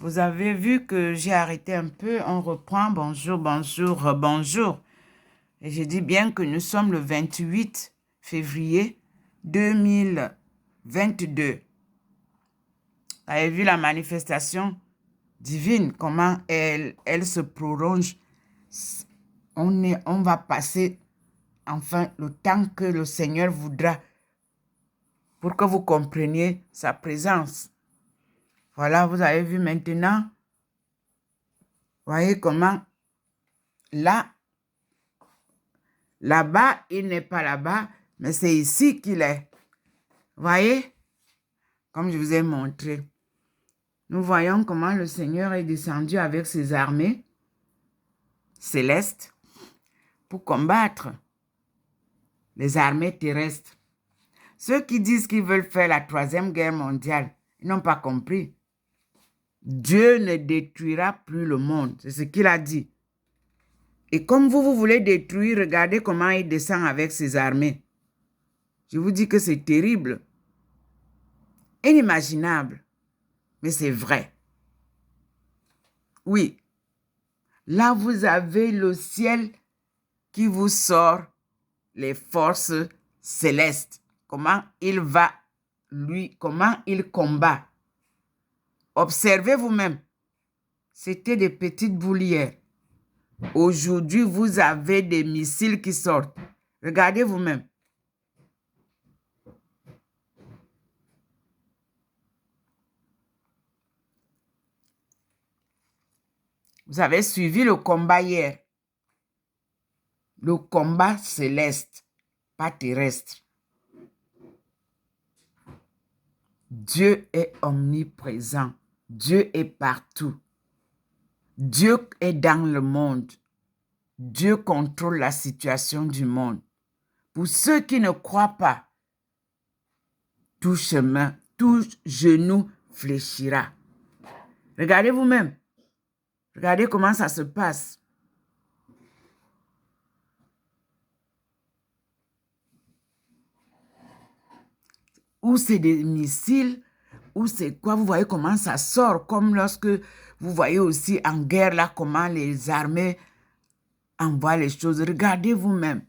Vous avez vu que j'ai arrêté un peu, on reprend. Bonjour, bonjour, bonjour. Et je dis bien que nous sommes le 28 février 2022. Vous avez vu la manifestation divine, comment elle se prolonge. On va passer enfin le temps que le Seigneur voudra pour que vous compreniez sa présence. Voilà, vous avez vu maintenant. Voyez comment là-bas, il n'est pas là-bas, mais c'est ici qu'il est. Voyez, comme je vous ai montré. Nous voyons comment le Seigneur est descendu avec ses armées célestes pour combattre les armées terrestres. Ceux qui disent qu'ils veulent faire la troisième guerre mondiale, ils n'ont pas compris. Dieu ne détruira plus le monde. C'est ce qu'il a dit. Et comme vous voulez détruire, regardez comment il descend avec ses armées. Je vous dis que c'est terrible. Inimaginable. Mais c'est vrai. Oui. Là, vous avez le ciel qui vous sort les forces célestes. Comment il va, comment il combat. Observez vous-même. C'était des petites boulières. Aujourd'hui, vous avez des missiles qui sortent. Regardez vous-même. Vous avez suivi le combat hier. Le combat céleste, pas terrestre. Dieu est omniprésent. Dieu est partout. Dieu est dans le monde. Dieu contrôle la situation du monde. Pour ceux qui ne croient pas, tout chemin, tout genou fléchira. Regardez vous-même. Regardez comment ça se passe. Ou c'est des missiles, ou c'est quoi? Vous voyez comment ça sort, comme lorsque vous voyez aussi en guerre, là, comment les armées envoient les choses. Regardez vous-même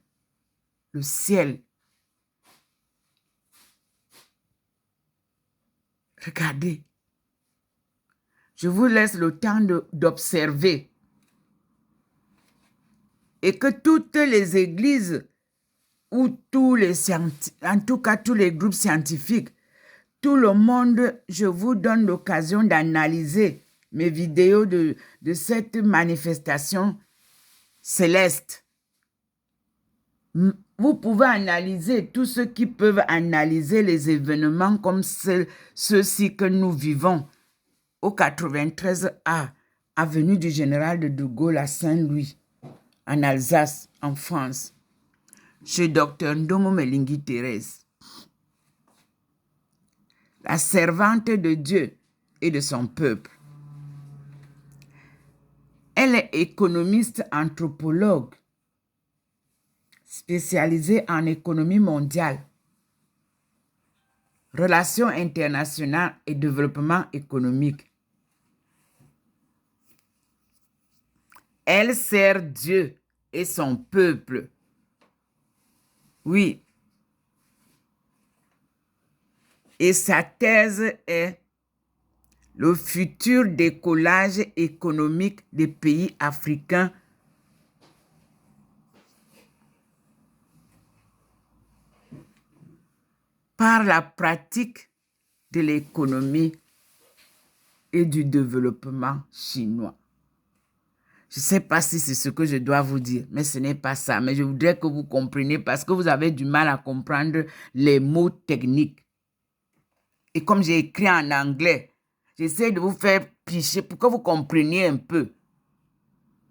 le ciel. Regardez. Je vous laisse le temps d'observer. Et que toutes les églises ou en tout cas tous les groupes scientifiques, tout le monde, je vous donne l'occasion d'analyser mes vidéos de cette manifestation céleste. Vous pouvez analyser tous ceux qui peuvent analyser les événements comme ceux-ci que nous vivons au 93A, avenue du Général de Gaulle à Saint-Louis, en Alsace, en France, chez Dr Ndomo Melingi Thérèse, la servante de Dieu et de son peuple. Elle est économiste anthropologue, spécialisée en économie mondiale, relations internationales et développement économique. Elle sert Dieu et son peuple. Oui. Et sa thèse est le futur décollage économique des pays africains par la pratique de l'économie et du développement chinois. Je ne sais pas si c'est ce que je dois vous dire, mais ce n'est pas ça. Mais je voudrais que vous compreniez parce que vous avez du mal à comprendre les mots techniques. Et comme j'ai écrit en anglais, j'essaie de vous faire picher pour que vous compreniez un peu.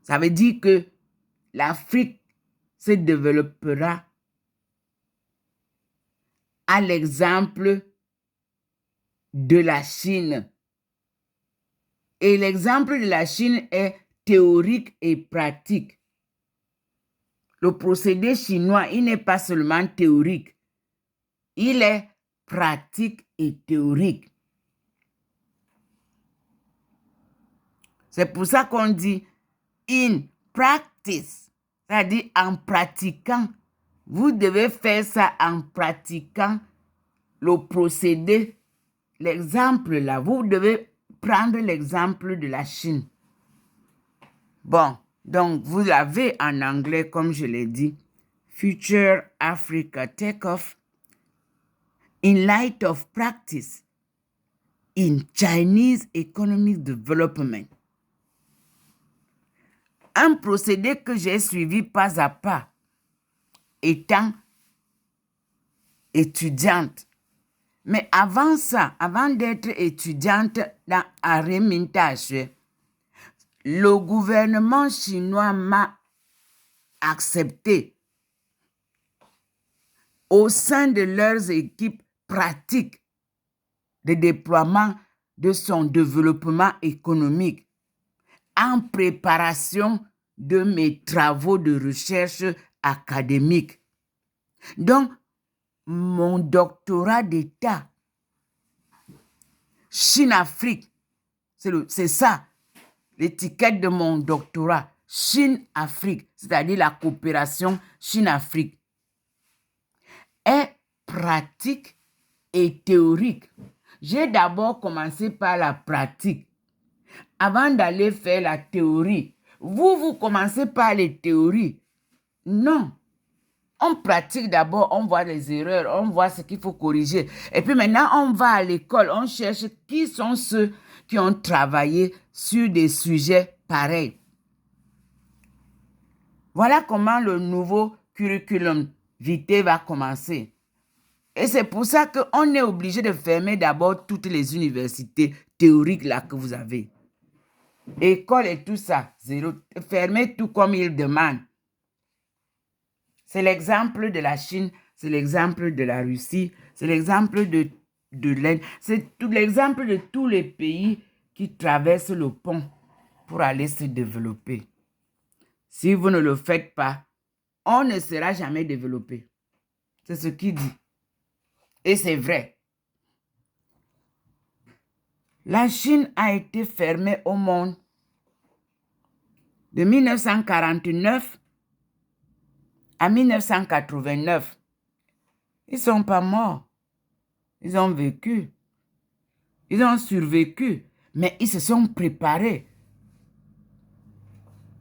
Ça veut dire que l'Afrique se développera à l'exemple de la Chine. Et l'exemple de la Chine est théorique et pratique. Le procédé chinois, il n'est pas seulement théorique, il est pratique et théorique. C'est pour ça qu'on dit in practice, c'est-à-dire en pratiquant. Vous devez faire ça en pratiquant le procédé, l'exemple là. Vous devez prendre l'exemple de la Chine. Bon, donc vous l'avez en anglais, comme je l'ai dit. Future Africa Takeoff in light of practice in Chinese economic development. Un procédé que j'ai suivi pas à pas, étant étudiante. Mais avant ça, avant d'être étudiante à Remington, le gouvernement chinois m'a accepté au sein de leurs équipes pratiques de déploiement de son développement économique en préparation de mes travaux de recherche académique. Donc, mon doctorat d'État, Chine-Afrique, c'est ça, l'étiquette de mon doctorat, Chine-Afrique, c'est-à-dire la coopération Chine-Afrique, est pratique et théorique. J'ai d'abord commencé par la pratique avant d'aller faire la théorie. Vous commencez par les théories. Non. On pratique d'abord, on voit les erreurs, on voit ce qu'il faut corriger. Et puis maintenant, on va à l'école, on cherche qui sont ceux qui ont travaillé sur des sujets pareils. Voilà comment le nouveau curriculum vitae va commencer. Et c'est pour ça qu'on est obligé de fermer d'abord toutes les universités théoriques là que vous avez. École et tout ça, zéro. Fermez tout comme ils demandent. C'est l'exemple de la Chine, c'est l'exemple de la Russie, c'est l'exemple de l'Inde, c'est tout l'exemple de tous les pays qui traversent le pont pour aller se développer. Si vous ne le faites pas, on ne sera jamais développé. C'est ce qu'il dit. Et c'est vrai. La Chine a été fermée au monde de 1949 à 1989. Ils ne sont pas morts. Ils ont vécu. Ils ont survécu. Mais ils se sont préparés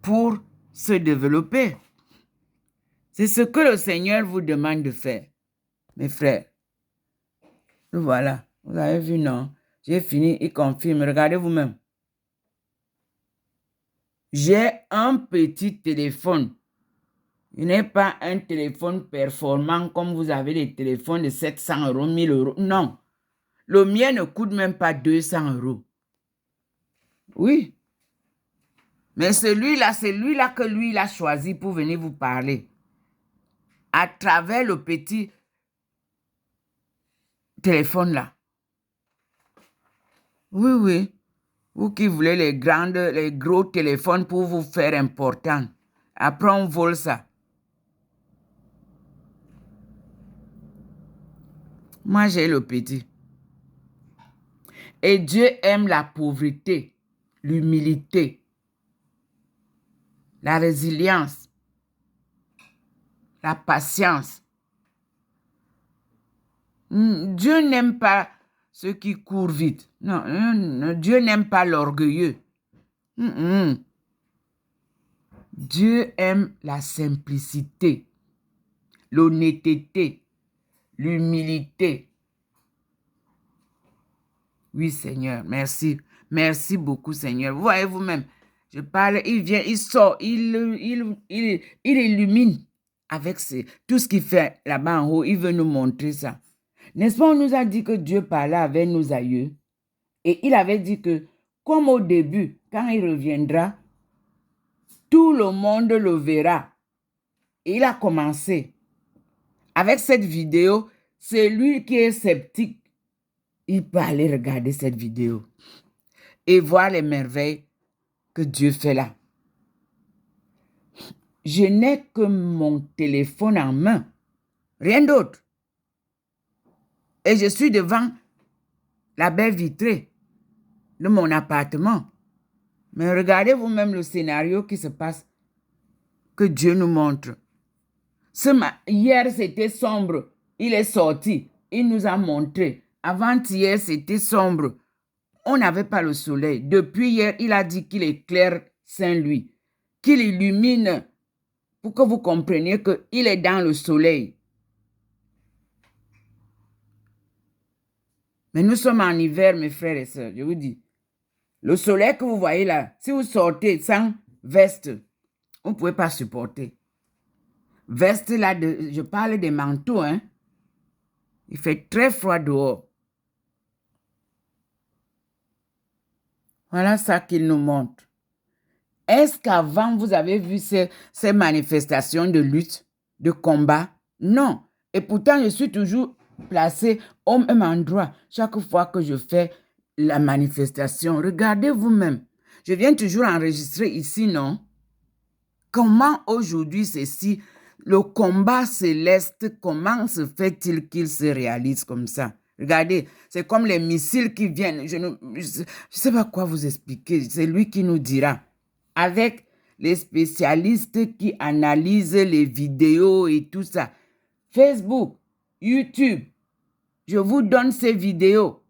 pour se développer. C'est ce que le Seigneur vous demande de faire, mes frères. Voilà. Vous avez vu, non? J'ai fini, il confirme. Regardez vous-même. J'ai un petit téléphone. Il n'est pas un téléphone performant comme vous avez des téléphones de 700 euros, 1000 euros. Non. Le mien ne coûte même pas 200 euros. Oui. Mais celui-là, c'est lui-là que lui, il a choisi pour venir vous parler. À travers le petit téléphone-là. Oui, oui. Vous qui voulez les gros téléphones pour vous faire important. Après, on vole ça. Moi, j'ai le petit. Et Dieu aime la pauvreté, l'humilité, la résilience, la patience. Dieu n'aime pas ceux qui courent vite. Non, Dieu n'aime pas l'orgueilleux. Dieu aime la simplicité, l'honnêteté, l'humilité. Oui, Seigneur, merci. Merci beaucoup, Seigneur. Vous voyez vous-même, je parle, il vient, il sort, il illumine avec tout ce qu'il fait là-bas en haut. Il veut nous montrer ça. N'est-ce pas, on nous a dit que Dieu parlait avec nos aïeux. Et il avait dit que, comme au début, quand il reviendra, tout le monde le verra. Et il a commencé. Avec cette vidéo, c'est lui qui est sceptique. Il peut aller regarder cette vidéo et voir les merveilles que Dieu fait là. Je n'ai que mon téléphone en main, rien d'autre. Et je suis devant la baie vitrée de mon appartement. Mais regardez vous-même le scénario qui se passe, que Dieu nous montre. Hier, c'était sombre. Il est sorti. Il nous a montré. Avant-hier, c'était sombre. On n'avait pas le soleil. Depuis hier, il a dit qu'il éclaire Saint-Louis, qu'il illumine pour que vous compreniez qu'il est dans le soleil. Mais nous sommes en hiver, mes frères et sœurs, je vous dis. Le soleil que vous voyez là, si vous sortez sans veste, on ne pouvait pas supporter. Veste là, je parle des manteaux, hein. Il fait très froid dehors. Voilà ça qu'il nous montre. Est-ce qu'avant, vous avez vu ces manifestations de lutte, de combat? Non. Et pourtant, je suis toujours placé au même endroit chaque fois que je fais la manifestation. Regardez vous-même. Je viens toujours enregistrer ici, non? Comment aujourd'hui ceci, le combat céleste, comment se fait-il qu'il se réalise comme ça? Regardez, c'est comme les missiles qui viennent. Je ne sais pas quoi vous expliquer. C'est lui qui nous dira. Avec les spécialistes qui analysent les vidéos et tout ça. Facebook, YouTube, je vous donne ces vidéos.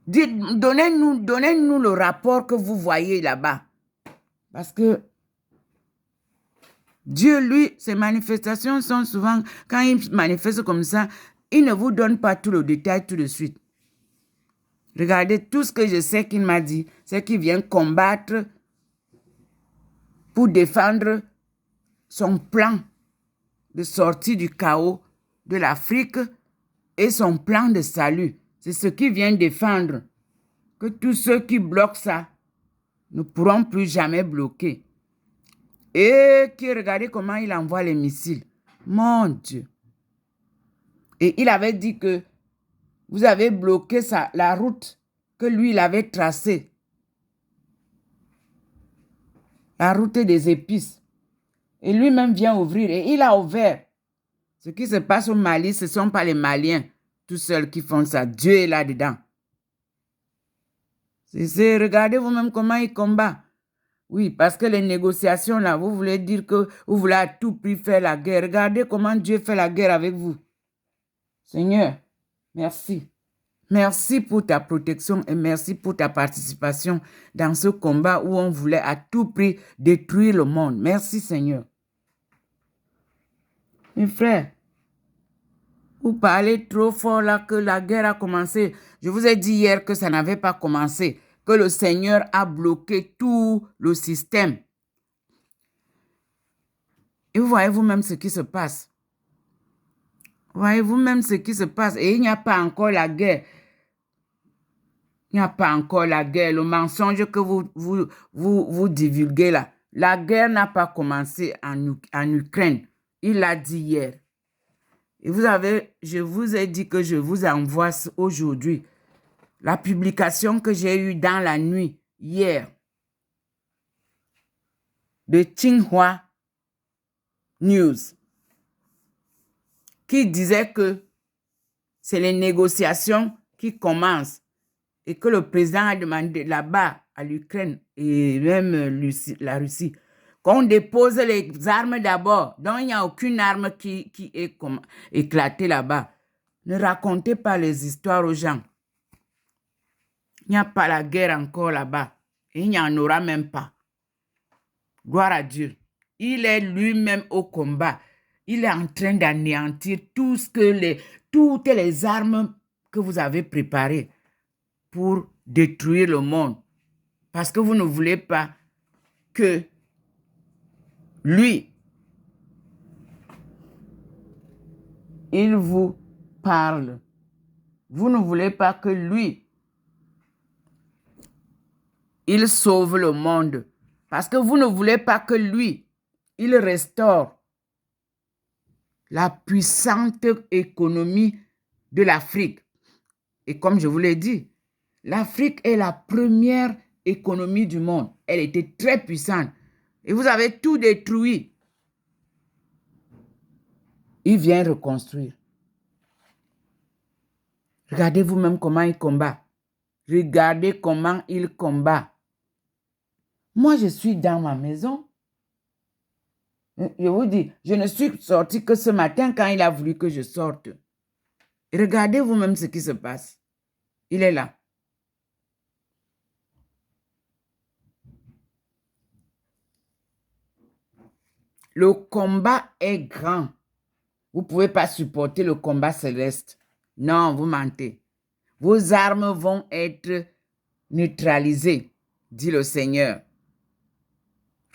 Donnez-nous le rapport que vous voyez là-bas. Parce que Dieu, lui, ses manifestations sont souvent, quand il manifeste comme ça, il ne vous donne pas tout le détail tout de suite. Regardez, tout ce que je sais qu'il m'a dit, c'est qu'il vient combattre pour défendre son plan de sortie du chaos de l'Afrique et son plan de salut. C'est ce qu'il vient défendre. Que tous ceux qui bloquent ça ne pourront plus jamais bloquer. Et regardez comment il envoie les missiles. Mon Dieu. Et il avait dit que vous avez bloqué la route que lui, il avait tracée. La route des épices. Et lui-même vient ouvrir. Et il a ouvert. Ce qui se passe au Mali, ce ne sont pas les Maliens tout seuls qui font ça. Dieu est là-dedans. Regardez vous-même comment il combat. Oui, parce que les négociations, là, vous voulez dire que vous voulez à tout prix faire la guerre. Regardez comment Dieu fait la guerre avec vous. Seigneur, merci. Merci pour ta protection et merci pour ta participation dans ce combat où on voulait à tout prix détruire le monde. Merci, Seigneur. Mes frères, vous parlez trop fort là que la guerre a commencé. Je vous ai dit hier que ça n'avait pas commencé, que le Seigneur a bloqué tout le système. Et vous voyez vous-même ce qui se passe. Vous voyez vous-même ce qui se passe. Et il n'y a pas encore la guerre. Il n'y a pas encore la guerre. Le mensonge que vous divulguez là. La guerre n'a pas commencé en Ukraine. Il l'a dit hier. Et je vous ai dit que je vous envoie aujourd'hui la publication que j'ai eue dans la nuit, hier, de Xinhua News, qui disait que c'est les négociations qui commencent et que le président a demandé là-bas à l'Ukraine et même la Russie qu'on dépose les armes d'abord. Donc, il n'y a aucune arme qui est éclatée là-bas. Ne racontez pas les histoires aux gens. Il n'y a pas la guerre encore là-bas. Et il n'y en aura même pas. Gloire à Dieu. Il est lui-même au combat. Il est en train d'anéantir toutes les armes que vous avez préparées pour détruire le monde. Parce que vous ne voulez pas que lui, il vous parle. Vous ne voulez pas que lui, il sauve le monde. Parce que vous ne voulez pas que lui, il restaure la puissante économie de l'Afrique. Et comme je vous l'ai dit, l'Afrique est la première économie du monde. Elle était très puissante. Et vous avez tout détruit. Il vient reconstruire. Regardez vous-même comment il combat. Regardez comment il combat. Moi, je suis dans ma maison. Je vous dis, je ne suis sortie que ce matin quand il a voulu que je sorte. Regardez vous-même ce qui se passe. Il est là. Le combat est grand. Vous ne pouvez pas supporter le combat céleste. Non, vous mentez. Vos armes vont être neutralisées, dit le Seigneur.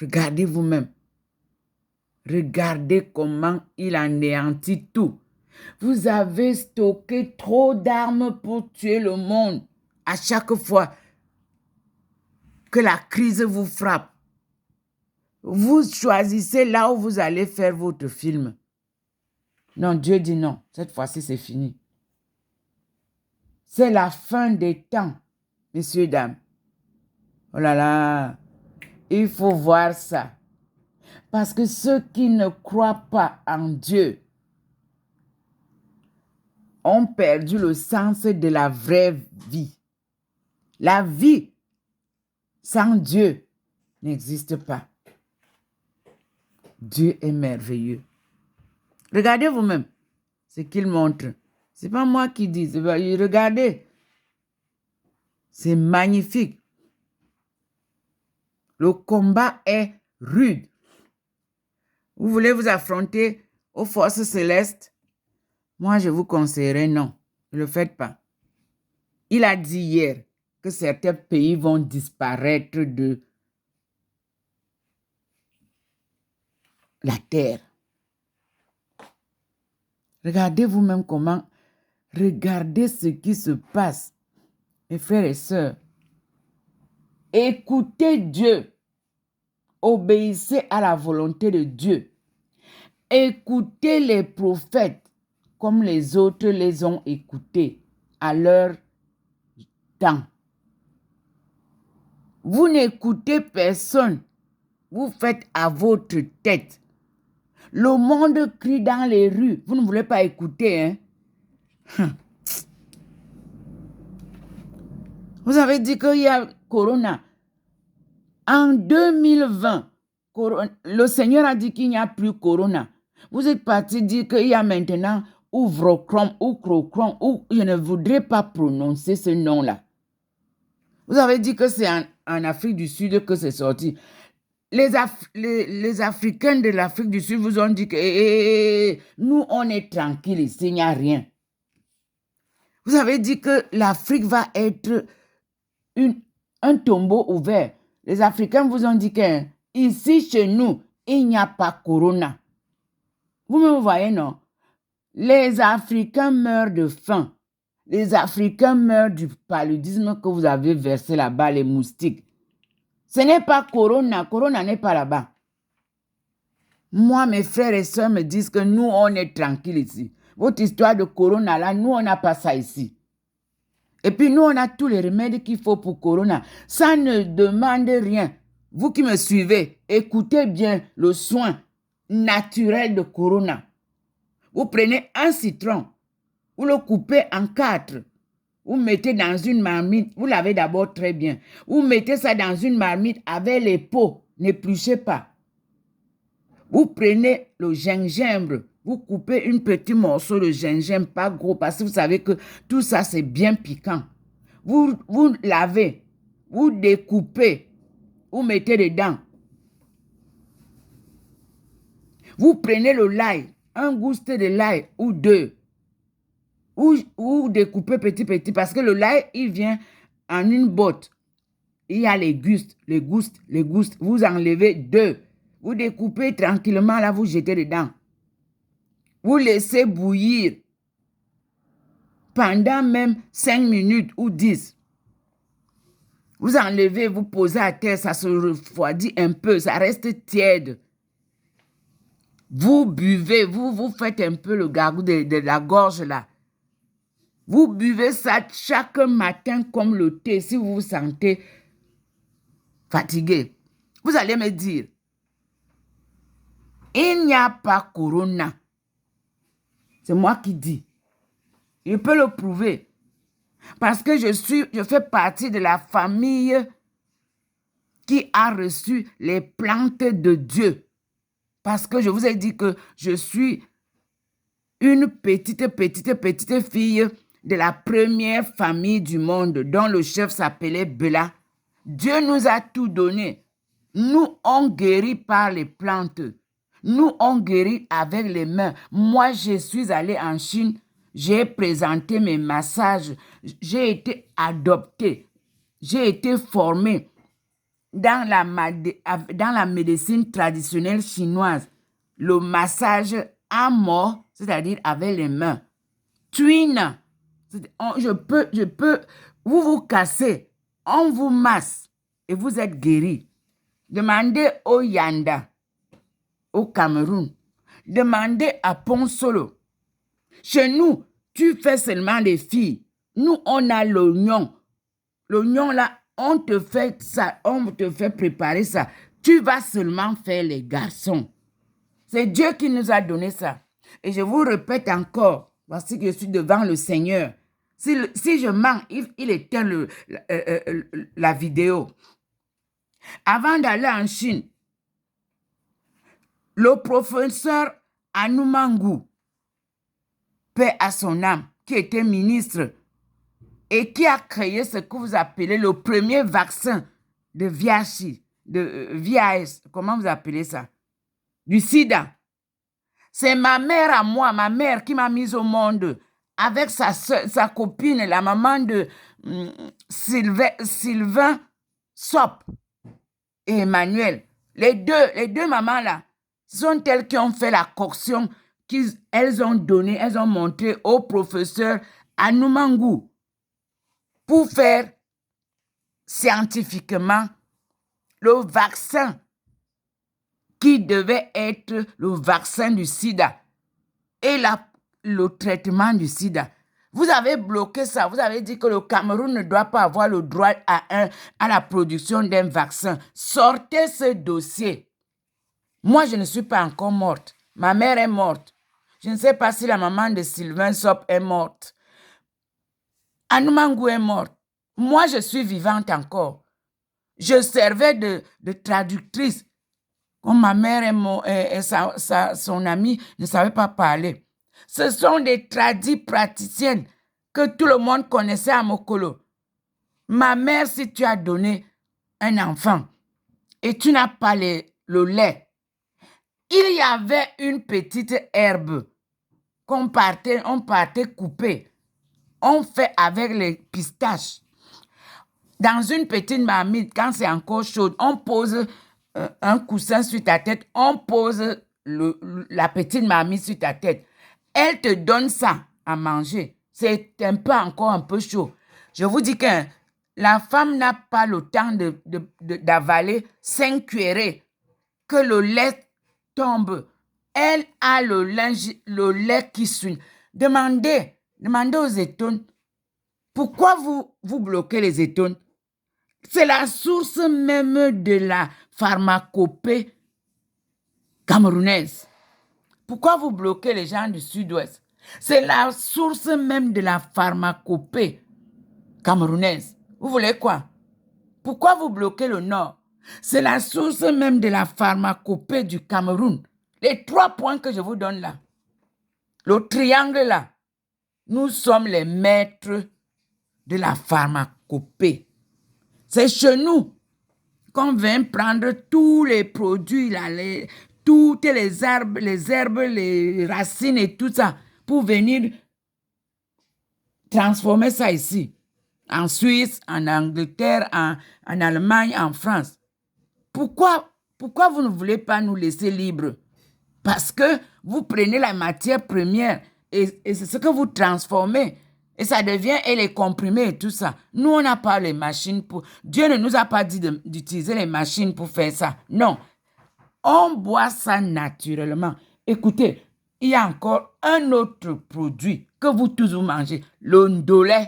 Regardez vous-même. Regardez comment il anéantit tout. Vous avez stocké trop d'armes pour tuer le monde. À chaque fois que la crise vous frappe, vous choisissez là où vous allez faire votre film. Non, Dieu dit non. Cette fois-ci, c'est fini. C'est la fin des temps, messieurs, dames. Oh là là, il faut voir ça. Parce que ceux qui ne croient pas en Dieu ont perdu le sens de la vraie vie. La vie sans Dieu n'existe pas. Dieu est merveilleux. Regardez vous-même ce qu'il montre. Ce n'est pas moi qui dis. Regardez. C'est magnifique. Le combat est rude. Vous voulez vous affronter aux forces célestes? Moi, je vous conseillerais non. Ne le faites pas. Il a dit hier que certains pays vont disparaître de la terre. Regardez vous-même comment, regardez ce qui se passe, mes frères et sœurs. Écoutez Dieu. Obéissez à la volonté de Dieu. Écoutez les prophètes comme les autres les ont écoutés à leur temps. Vous n'écoutez personne. Vous faites à votre tête. Le monde crie dans les rues. Vous ne voulez pas écouter, hein? Vous avez dit qu'il y a Corona. En 2020, le Seigneur a dit qu'il n'y a plus Corona. Vous êtes parti dire qu'il y a maintenant Ouvrocrom ou Crocrom, ou je ne voudrais pas prononcer ce nom-là. Vous avez dit que c'est en Afrique du Sud que c'est sorti. Les Africains de l'Afrique du Sud vous ont dit que nous, on est tranquille ici, il n'y a rien. Vous avez dit que l'Afrique va être un tombeau ouvert. Les Africains vous ont dit que ici, chez nous, il n'y a pas Corona. Vous me voyez, non? Les Africains meurent de faim. Les Africains meurent du paludisme que vous avez versé là-bas, les moustiques. Ce n'est pas Corona. Corona n'est pas là-bas. Moi, mes frères et sœurs me disent que nous, on est tranquille ici. Votre histoire de Corona, là, nous, on n'a pas ça ici. Et puis, nous, on a tous les remèdes qu'il faut pour Corona. Ça ne demande rien. Vous qui me suivez, écoutez bien le soin naturel de Corona. Vous prenez un citron, vous le coupez en 4. Vous mettez dans une marmite, vous lavez d'abord très bien. Vous mettez ça dans une marmite avec les peaux, n'épluchez pas. Vous prenez le gingembre, vous coupez un petit morceau de gingembre, pas gros, parce que vous savez que tout ça, c'est bien piquant. Vous lavez, vous découpez, vous mettez dedans. Vous prenez le l'ail, un gouste de l'ail ou deux. Vous découpez petit, parce que le l'ail, il vient en une botte. Il y a les goustes. Vous enlevez 2. Vous découpez tranquillement, là, vous jetez dedans. Vous laissez bouillir pendant même 5 minutes ou 10. Vous enlevez, vous posez à terre, ça se refroidit un peu, ça reste tiède. Vous buvez, vous faites un peu le gargouille de la gorge là. Vous buvez ça chaque matin comme le thé si vous vous sentez fatigué. Vous allez me dire, il n'y a pas Corona. C'est moi qui dis. Je peux le prouver. Parce que je fais partie de la famille qui a reçu les plantes de Dieu. Parce que je vous ai dit que je suis une petite fille de la première famille du monde dont le chef s'appelait Bela. Dieu nous a tout donné. Nous, on guérit par les plantes. Nous, on guérit avec les mains. Moi, je suis allée en Chine. J'ai présenté mes massages. J'ai été adoptée. J'ai été formée dans la médecine traditionnelle chinoise. Le massage à mort, c'est-à-dire avec les mains. Twin, je peux, vous vous cassez, on vous masse et vous êtes guéri. Demandez au Yanda, au Cameroun. Demandez à Ponsolo. Chez nous, tu fais seulement les filles. Nous, on a l'oignon. L'oignon là, on te fait ça, on te fait préparer ça. Tu vas seulement faire les garçons. C'est Dieu qui nous a donné ça. Et je vous répète encore, voici que je suis devant le Seigneur. Si je mens, il éteint la vidéo. Avant d'aller en Chine, le professeur Anumangu, paix à son âme, qui était ministre et qui a créé ce que vous appelez le premier vaccin de VIH, comment vous appelez ça? Du sida. C'est ma mère à moi, ma mère qui m'a mise au monde avec sa copine, la maman de Sylvain Sop et Emmanuel. Les deux mamans là, ce sont elles qui ont fait la coction qu'elles ont donné, elles ont montré au professeur Anumangu pour faire scientifiquement le vaccin qui devait être le vaccin du sida et le traitement du sida. Vous avez bloqué ça. Vous avez dit que le Cameroun ne doit pas avoir le droit à la production d'un vaccin. Sortez ce dossier. Moi, je ne suis pas encore morte. Ma mère est morte. Je ne sais pas si la maman de Sylvain Sop est morte. Anumangu est morte. Moi, je suis vivante encore. Je servais de traductrice. Comme ma mère et son amie ne savaient pas parler. Ce sont des tradis praticiennes que tout le monde connaissait à Mokolo. Ma mère, si tu as donné un enfant et tu n'as pas le lait, il y avait une petite herbe on partait couper. On fait avec les pistaches. Dans une petite marmite, quand c'est encore chaud, on pose un coussin sur ta tête, on pose la petite marmite sur ta tête. Elle te donne ça à manger. C'est encore un peu chaud. Je vous dis que la femme n'a pas le temps d'avaler 5 cuillerées, que le lait tombe. Elle a le lait qui suit. Demandez aux étones, pourquoi vous bloquez les étones? C'est la source même de la pharmacopée camerounaise. Pourquoi vous bloquez les gens du sud-ouest? C'est la source même de la pharmacopée camerounaise. Vous voulez quoi? Pourquoi vous bloquez le nord? C'est la source même de la pharmacopée du Cameroun. Les 3 points que je vous donne là. Le triangle là. Nous sommes les maîtres de la pharmacopée. C'est chez nous qu'on vient prendre tous les produits, là, toutes les herbes, les racines et tout ça, pour venir transformer ça ici. En Suisse, en Angleterre, en Allemagne, en France. Pourquoi vous ne voulez pas nous laisser libres? Parce que vous prenez la matière première et c'est ce que vous transformez. Et ça devient les comprimés et tout ça. Nous, on n'a pas les machines pour... Dieu ne nous a pas dit d'utiliser les machines pour faire ça. Non. On boit ça naturellement. Écoutez, il y a encore un autre produit que vous tous vous mangez. Le ndolé.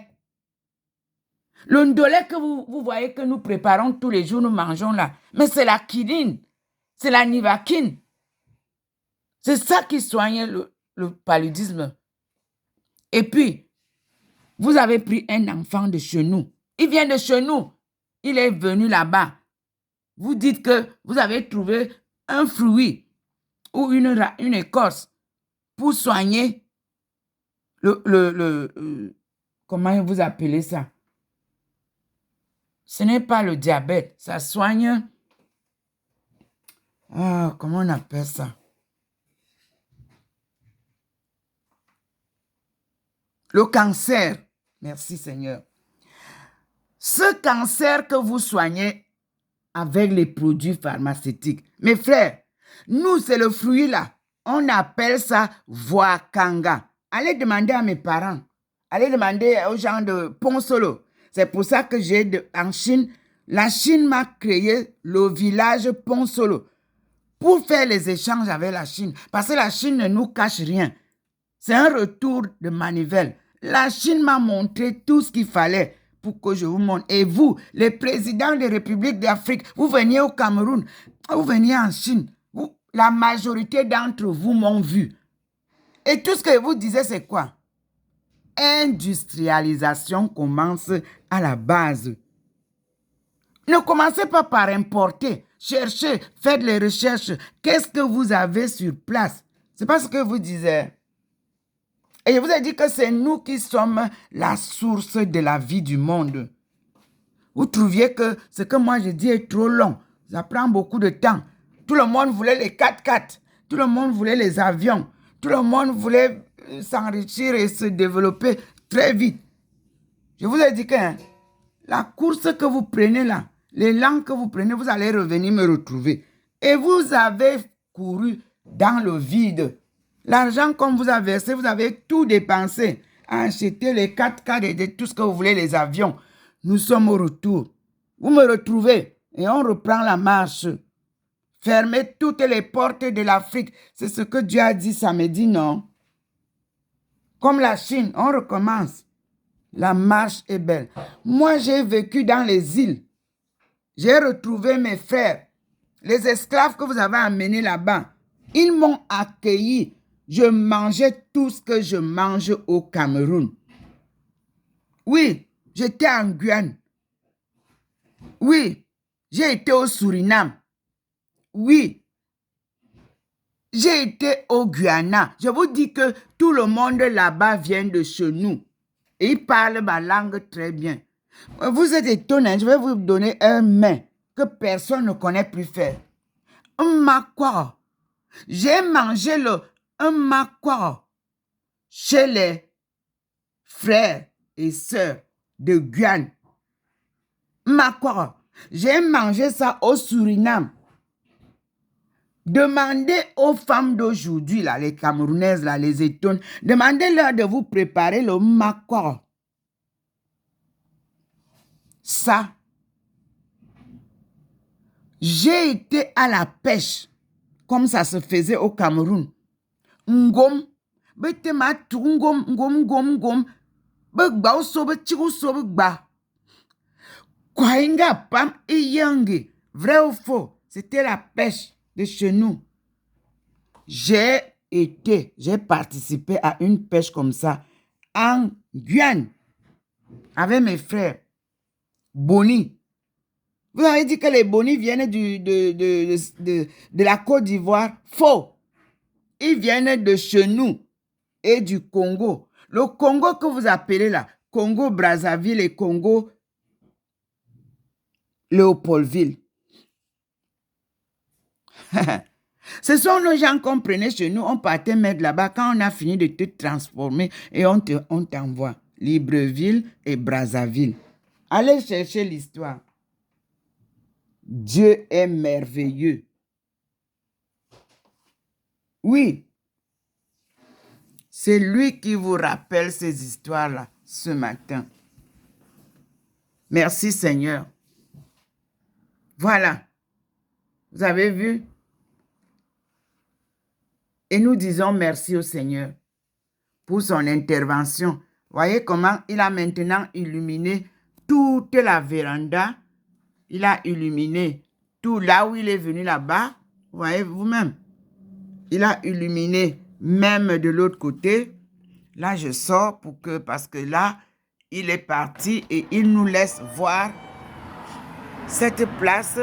Le ndolé que vous voyez que nous préparons tous les jours, nous mangeons là. Mais c'est la quinine. C'est la nivaquine. C'est ça qui soigne le paludisme. Et puis, vous avez pris un enfant de chez nous. Il vient de chez nous. Il est venu là-bas. vous dites que vous avez trouvé un fruit ou une écorce pour soigner comment vous appelez ça? Ce n'est pas le diabète, ça soigne... comment on appelle ça? Le cancer. Merci Seigneur. Ce cancer que vous soignez avec les produits pharmaceutiques. Mes frères, nous, c'est le fruit là. On appelle ça Voakanga. Allez demander à mes parents. Allez demander aux gens de Ponsolo. C'est pour ça que en Chine, la Chine m'a créé le village Ponsolo pour faire les échanges avec la Chine. Parce que la Chine ne nous cache rien. C'est un retour de manivelle. La Chine m'a montré tout ce qu'il fallait pour que je vous montre. Et vous, les présidents des républiques d'Afrique, vous veniez au Cameroun, vous veniez en Chine. La majorité d'entre vous m'ont vu. Et tout ce que vous disiez, c'est quoi? Industrialisation commence à la base. Ne commencez pas par importer. Cherchez, faites les recherches. Qu'est-ce que vous avez sur place? C'est pas ce que vous disiez. Et je vous ai dit que c'est nous qui sommes la source de la vie du monde. Vous trouviez que ce que moi je dis est trop long. Ça prend beaucoup de temps. Tout le monde voulait les 4x4. Tout le monde voulait les avions. Tout le monde voulait s'enrichir et se développer très vite. Je vous ai dit que la course que vous prenez là, l'élan que vous prenez, vous allez revenir me retrouver. Et vous avez couru dans le vide. L'argent qu'on vous a versé, vous avez tout dépensé. Acheter les 4x4 et tout ce que vous voulez, les avions. Nous sommes au retour. Vous me retrouvez et on reprend la marche. Fermez toutes les portes de l'Afrique. C'est ce que Dieu a dit samedi, non? Comme la Chine, on recommence. La marche est belle. Moi, j'ai vécu dans les îles. J'ai retrouvé mes frères. Les esclaves que vous avez amenés là-bas, ils m'ont accueilli. Je mangeais tout ce que je mange au Cameroun. Oui, j'étais en Guyane. Oui, j'ai été au Suriname. Oui, j'ai été au Guyana. Je vous dis que tout le monde là-bas vient de chez nous. Et ils parlent ma langue très bien. Vous êtes étonnés, je vais vous donner un mets que personne ne connaît plus faire. Un makwa. J'ai mangé un makwa chez les frères et sœurs de Guyane. Makwa. J'ai mangé ça au Suriname. Demandez aux femmes d'aujourd'hui, là, les Camerounaises, là, les étonnes, demandez-leur de vous préparer le makwa. Ça, j'ai été à la pêche, comme ça se faisait au Cameroun. Ngom, betema tu ngom, begba oso be chigu so begba. Kwainga pam iyangi, vrai ou faux, c'était la pêche de chez nous. J'ai participé à une pêche comme ça en Guyane avec mes frères. Boni. Vous avez dit que les Boni viennent de la Côte d'Ivoire. Faux. Ils viennent de chez nous et du Congo. Le Congo que vous appelez là, Congo Brazzaville et Congo Léopoldville. Ce sont nos gens qu'on prenait chez nous, on partait mettre là-bas. Quand on a fini de te transformer et on t'envoie. Libreville et Brazzaville. Allez chercher l'histoire. Dieu est merveilleux. Oui. C'est lui qui vous rappelle ces histoires-là ce matin. Merci Seigneur. Voilà. Vous avez vu? Et nous disons merci au Seigneur pour son intervention. Voyez comment il a maintenant illuminé toute la véranda. Il a illuminé tout là où il est venu là-bas. Voyez vous-même. Il a illuminé même de l'autre côté. Là, je sors parce que là, il est parti et il nous laisse voir cette place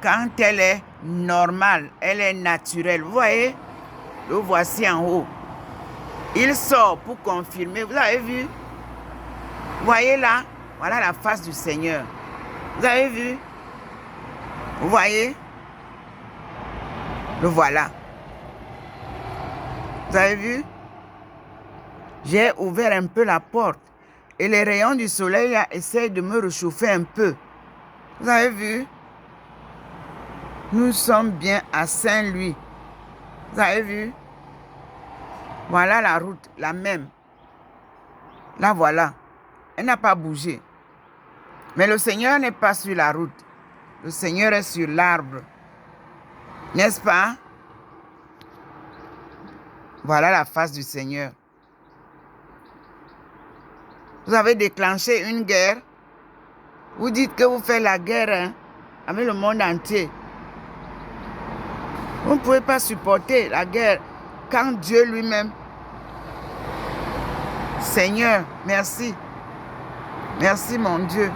quand elle est normale, elle est naturelle. Vous voyez, le voici en haut. Il sort pour confirmer. Vous avez vu? Vous voyez là? Voilà la face du Seigneur. Vous avez vu? Vous voyez? Le voilà. Vous avez vu? J'ai ouvert un peu la porte. Et les rayons du soleil là, essayent de me réchauffer un peu. Vous avez vu? Nous sommes bien à Saint-Louis. Vous avez vu? Voilà la route, la même. Là, voilà. Elle n'a pas bougé. Mais le Seigneur n'est pas sur la route. Le Seigneur est sur l'arbre. N'est-ce pas? Voilà la face du Seigneur. Vous avez déclenché une guerre. Vous dites que vous faites la guerre hein, avec le monde entier. Vous ne pouvez pas supporter la guerre quand Dieu lui-même... Seigneur, merci. Merci mon Dieu.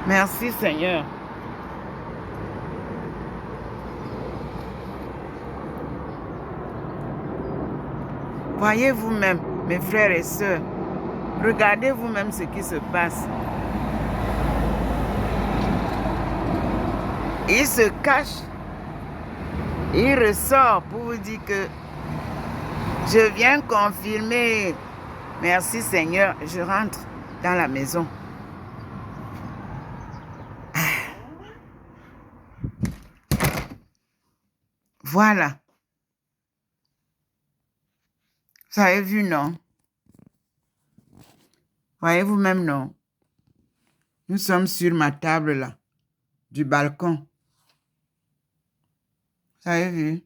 Merci Seigneur. Voyez vous-même, mes frères et sœurs. Regardez vous-même ce qui se passe. Il se cache. Il ressort pour vous dire que je viens confirmer. Merci Seigneur. Je rentre dans la maison. Voilà. Vous avez vu, non? Voyez vous-même, non? Nous sommes sur ma table, là, du balcon. Vous avez vu?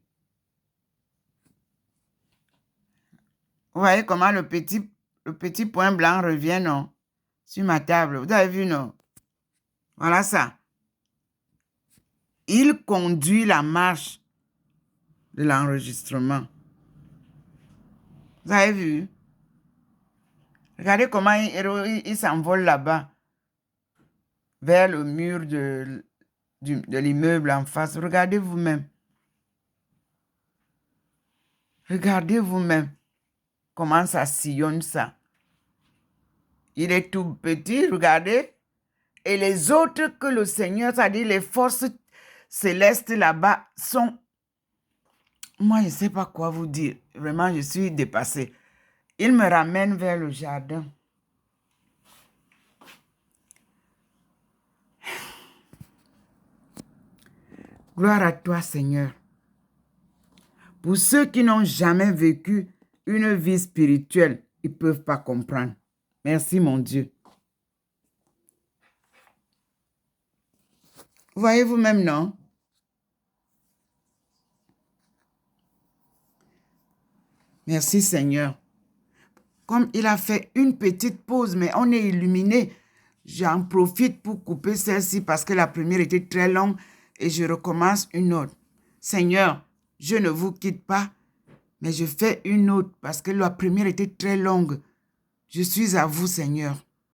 Vous voyez comment le petit point blanc revient, non? Sur ma table. Vous avez vu, non? Voilà ça. Il conduit la marche de l'enregistrement. Vous avez vu? Regardez comment il s'envole là-bas, vers le mur de l'immeuble en face. Regardez vous-même. Regardez vous-même comment ça sillonne ça. Il est tout petit, regardez. Et les autres que le Seigneur, c'est-à-dire les forces célestes là-bas, sont... Moi, je ne sais pas quoi vous dire. Vraiment, je suis dépassée. Il me ramène vers le jardin. Gloire à toi, Seigneur. Pour ceux qui n'ont jamais vécu une vie spirituelle, ils ne peuvent pas comprendre. Merci, mon Dieu. Voyez vous-même, non? Merci, Seigneur. Comme il a fait une petite pause, mais on est illuminé. J'en profite pour couper celle-ci parce que la première était très longue et je recommence une autre. Seigneur, je ne vous quitte pas, mais je fais une autre parce que la première était très longue. Je suis à vous, Seigneur.